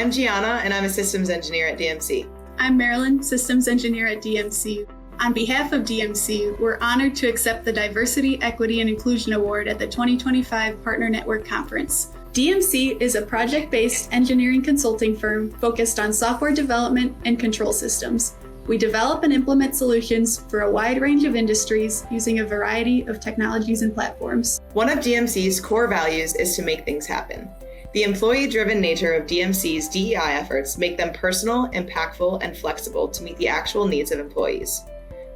I'm Gianna, and I'm a systems engineer at DMC. I'm Marilyn, systems engineer at DMC. On behalf of DMC, we're honored to accept the Diversity, Equity, and Inclusion Award at the 2025 Partner Network Conference. DMC is a project-based engineering consulting firm focused on software development and control systems. We develop and implement solutions for a wide range of industries using a variety of technologies and platforms. One of DMC's core values is to make things happen. The employee-driven nature of DMC's DEI efforts make them personal, impactful, and flexible to meet the actual needs of employees.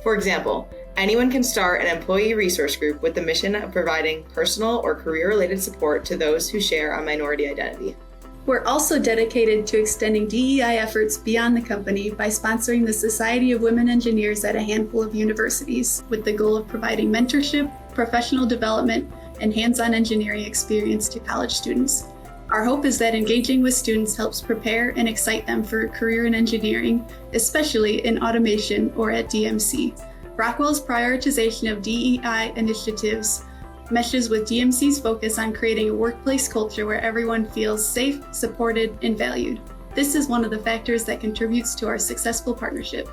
For example, anyone can start an employee resource group with the mission of providing personal or career-related support to those who share a minority identity. We're also dedicated to extending DEI efforts beyond the company by sponsoring the Society of Women Engineers at a handful of universities, with the goal of providing mentorship, professional development, and hands-on engineering experience to college students. Our hope is that engaging with students helps prepare and excite them for a career in engineering, especially in automation or at DMC. Rockwell's prioritization of DEI initiatives meshes with DMC's focus on creating a workplace culture where everyone feels safe, supported, and valued. This is one of the factors that contributes to our successful partnership.